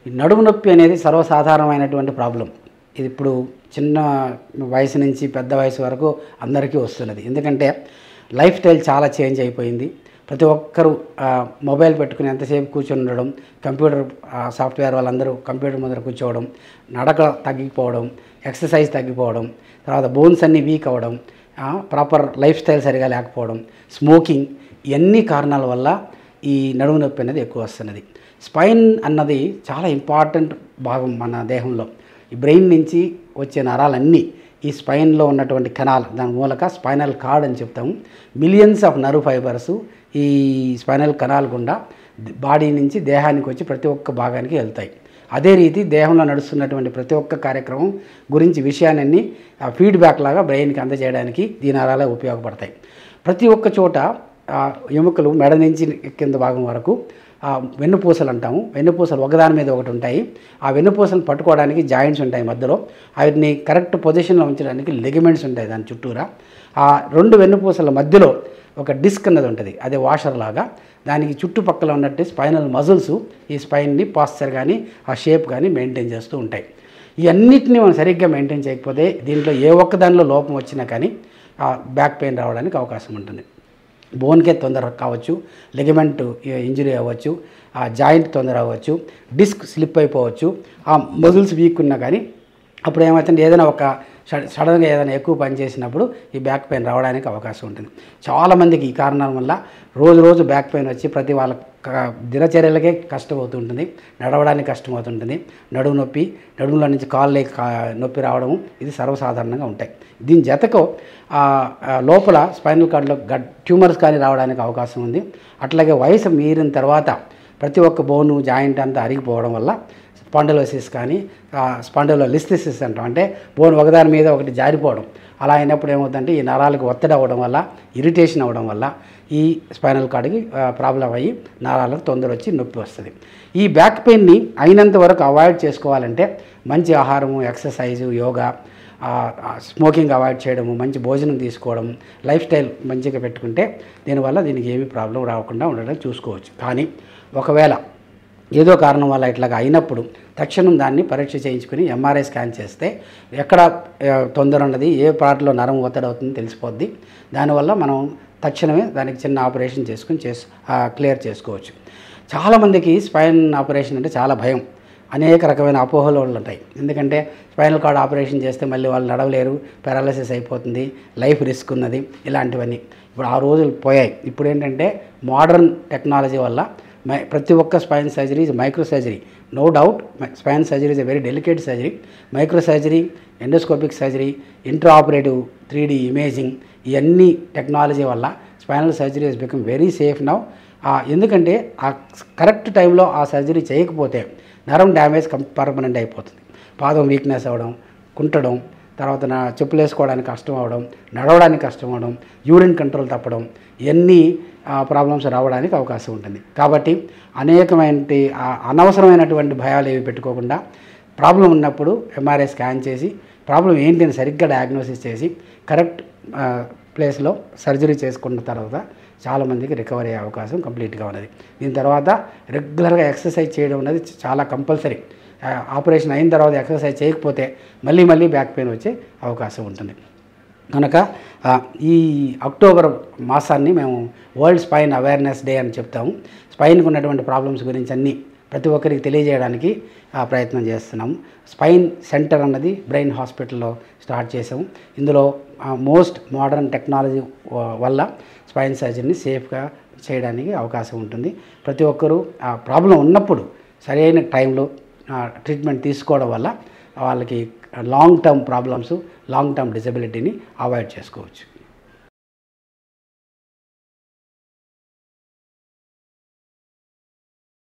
ఈ నడుము నొప్పి అనేది సర్వసాధారణమైనటువంటి ప్రాబ్లం. ఇది ఇప్పుడు చిన్న వయసు నుంచి పెద్ద వయసు వరకు అందరికీ వస్తున్నది. ఎందుకంటే లైఫ్ స్టైల్ చాలా చేంజ్ అయిపోయింది. ప్రతి ఒక్కరూ మొబైల్ పెట్టుకుని ఎంతసేపు కూర్చొని ఉండడం, కంప్యూటర్ సాఫ్ట్వేర్ వాళ్ళందరూ కంప్యూటర్ ముందర కూర్చోవడం, నడక తగ్గిపోవడం, ఎక్సర్సైజ్ తగ్గిపోవడం, తర్వాత బోన్స్ అన్నీ వీక్ అవ్వడం, ప్రాపర్ లైఫ్ స్టైల్ సరిగా లేకపోవడం, స్మోకింగ్, ఇవన్నీ కారణాల వల్ల ఈ నడుము నొప్పి అనేది ఎక్కువ వస్తున్నది. స్పైన్ అన్నది చాలా ఇంపార్టెంట్ భాగం మన దేహంలో. ఈ బ్రెయిన్ నుంచి వచ్చే నరాలన్నీ ఈ స్పైన్లో ఉన్నటువంటి కెనాల్, దాని మూలక స్పైనల్ కార్డ్ అని చెప్తాము. మిలియన్స్ ఆఫ్ నర్వ్ ఫైబర్స్ ఈ స్పైనల్ కెనాల్ గుండా బాడీ నుంచి దేహానికి వచ్చి ప్రతి ఒక్క భాగానికి వెళ్తాయి. అదే రీతి దేహంలో నడుస్తున్నటువంటి ప్రతి ఒక్క కార్యక్రమం గురించి విషయాన్ని ఫీడ్బ్యాక్ లాగా బ్రెయిన్కి అందజేయడానికి ఈ నరాలే ఉపయోగపడతాయి. ప్రతి ఒక్క చోట ఎముకలు మెడ నుంచి కింద భాగం వరకు వెన్నుపూసలు అంటాము. వెన్నుపూసలు ఒకదాని మీద ఒకటి ఉంటాయి. ఆ వెన్నుపూసలు పట్టుకోవడానికి జాయింట్స్ ఉంటాయి మధ్యలో. వాటిని కరెక్ట్ పొజిషన్లో ఉంచడానికి లిగమెంట్స్ ఉంటాయి దాని చుట్టూరా. ఆ రెండు వెన్నుపూసల మధ్యలో ఒక డిస్క్ అన్నది ఉంటుంది, అదే వాషర్ లాగా. దానికి చుట్టుపక్కల ఉన్నట్టు స్పైనల్ మజిల్స్ ఈ స్పైన్ని పాస్చర్ కానీ ఆ షేప్ కానీ మెయింటైన్ చేస్తూ ఉంటాయి. ఈ అన్నిటినీ మనం సరిగ్గా మెయింటైన్ చేయకపోతే దీంట్లో ఏ ఒక్క దానిలో లోపం వచ్చినా కానీ బ్యాక్ పెయిన్ రావడానికి అవకాశం ఉంటుంది. బోన్కే తొందర కావచ్చు, లిగమెంట్ ఇంజరీ అవ్వచ్చు, ఆ జాయింట్ తొందర అవ్వచ్చు, డిస్క్ స్లిప్ అయిపోవచ్చు, ఆ మజిల్స్ వీక్ ఉన్నా కానీ అప్పుడు ఏమవుతుంది, ఏదైనా ఒక సడన్గా ఏదైనా ఎక్కువ పని చేసినప్పుడు ఈ బ్యాక్ పెయిన్ రావడానికి అవకాశం ఉంటుంది. చాలామందికి ఈ కారణాల వల్ల రోజు బ్యాక్ పెయిన్ వచ్చి ప్రతి వాళ్ళ దినచర్యలకే కష్టమవుతుంటుంది, నడవడానికి కష్టమవుతుంటుంది. నడుము నొప్పి, నడుములో నుంచి కాళ్ళే నొప్పి రావడము ఇది సర్వసాధారణంగా ఉంటాయి. దీని జతకు లోపల స్పైనల్ కార్డ్లో ట్యూమర్స్ కానీ రావడానికి అవకాశం ఉంది. అట్లాగే వయసు మీరిన తర్వాత ప్రతి ఒక్క బోను జాయింట్ అంతా అరిగిపోవడం వల్ల స్పాండిలోసిస్ కానీ స్పాండిలోలిస్థెసిస్ అంటాం, అంటే బోన్ ఒకదాని మీద ఒకటి జారిపోవడం. అలా అయినప్పుడు ఏమవుతుందంటే ఈ నరాలకు ఒత్తిడి అవ్వడం వల్ల, ఇరిటేషన్ అవ్వడం వల్ల ఈ స్పైనల్ కార్డ్కి ప్రాబ్లం అయ్యి నరాలకు తొందర వచ్చి నొప్పి వస్తుంది. ఈ బ్యాక్ పెయిన్ని అయినంత వరకు అవాయిడ్ చేసుకోవాలంటే మంచి ఆహారము, ఎక్సర్సైజు, యోగా, స్మోకింగ్ అవాయిడ్ చేయడము, మంచి భోజనం తీసుకోవడం, లైఫ్ స్టైల్ మంచిగా పెట్టుకుంటే దీనివల్ల దీనికి ఏమీ ప్రాబ్లం రాకుండా ఉండడం చూసుకోవచ్చు. కానీ ఒకవేళ ఏదో కారణం వల్ల ఇట్లాగా అయినప్పుడు తక్షణం దాన్ని పరీక్ష చేయించుకుని ఎంఆర్ఐ స్కాన్ చేస్తే ఎక్కడ తొందర ఉన్నది, ఏ పార్ట్లో నరం ఒత్తిడి అవుతుందో తెలిసిపోద్ది. దానివల్ల మనం తక్షణమే దానికి చిన్న ఆపరేషన్ చేసుకుని క్లియర్ చేసుకోవచ్చు. చాలామందికి స్పైన్ ఆపరేషన్ అంటే చాలా భయం, అనేక రకమైన అపోహలు ఉంటాయి. ఎందుకంటే స్పైనల్ కార్డ్ ఆపరేషన్ చేస్తే మళ్ళీ వాళ్ళు నడవలేరు, పారాలసిస్ అయిపోతుంది, లైఫ్ రిస్క్ ఉన్నది, ఇలాంటివన్నీ. ఇప్పుడు ఆ రోజులు పోయాయి. ఇప్పుడు ఏంటంటే మోడర్న్ టెక్నాలజీ వల్ల ప్రతి ఒక్క spine surgery is micro surgery. No doubt spine surgery is a very delicate surgery. Micro surgery, endoscopic surgery, intra operative 3D imaging, ఇవన్నీ టెక్నాలజీ వల్ల spinal surgery is become very safe now. ఎందుకంటే ఆ correct టైంలో ఆ surgery చేయకపోతే నరం damage permanent అయిపోతుంది. పాదం వీక్నెస్ అవ్వడం, కుంటడం, తర్వాత చెప్పులు వేసుకోవడానికి కష్టం అవ్వడం, నడవడానికి కష్టం అవ్వడం, యూరిన్ కంట్రోల్ తప్పడం, ఇవన్నీ ప్రాబ్లమ్స్ రావడానికి అవకాశం ఉంటుంది. కాబట్టి అనేకమైన అనవసరమైనటువంటి భయాలు ఏవి పెట్టుకోకుండా ప్రాబ్లం ఉన్నప్పుడు ఎంఆర్ఐ స్కాన్ చేసి ప్రాబ్లం ఏంటి అని సరిగ్గా డయాగ్నోసిస్ చేసి కరెక్ట్ ప్లేస్లో సర్జరీ చేసుకున్న తర్వాత చాలామందికి రికవరీ అయ్యే అవకాశం కంప్లీట్గా ఉన్నది. దీని తర్వాత రెగ్యులర్గా ఎక్సర్సైజ్ చేయడం అనేది చాలా కంపల్సరీ. ఆపరేషన్ అయిన తర్వాత ఎక్సర్సైజ్ చేయకపోతే మళ్ళీ బ్యాక్ పెయిన్ వచ్చే అవకాశం ఉంటుంది. కనుక ఈ అక్టోబర్ మాసాన్ని మేము వరల్డ్ స్పైన్ అవేర్నెస్ డే అని చెప్తాము. స్పైన్కి ఉన్నటువంటి ప్రాబ్లమ్స్ గురించి అన్నీ ప్రతి ఒక్కరికి తెలియజేయడానికి ప్రయత్నం చేస్తున్నాము. స్పైన్ సెంటర్ అన్నది బ్రెయిన్ హాస్పిటల్లో స్టార్ట్ చేసాము. ఇందులో మోస్ట్ మోడర్న్ టెక్నాలజీ వల్ల స్పైన్ సర్జరీని సేఫ్గా చేయడానికి అవకాశం ఉంటుంది. ప్రతి ఒక్కరూ ఆ ప్రాబ్లం ఉన్నప్పుడు సరైన టైంలో ట్రీట్మెంట్ తీసుకోవడం వల్ల వాళ్ళకి long term problems, long term డిజబిలిటీని అవాయిడ్ చేసుకోవచ్చు.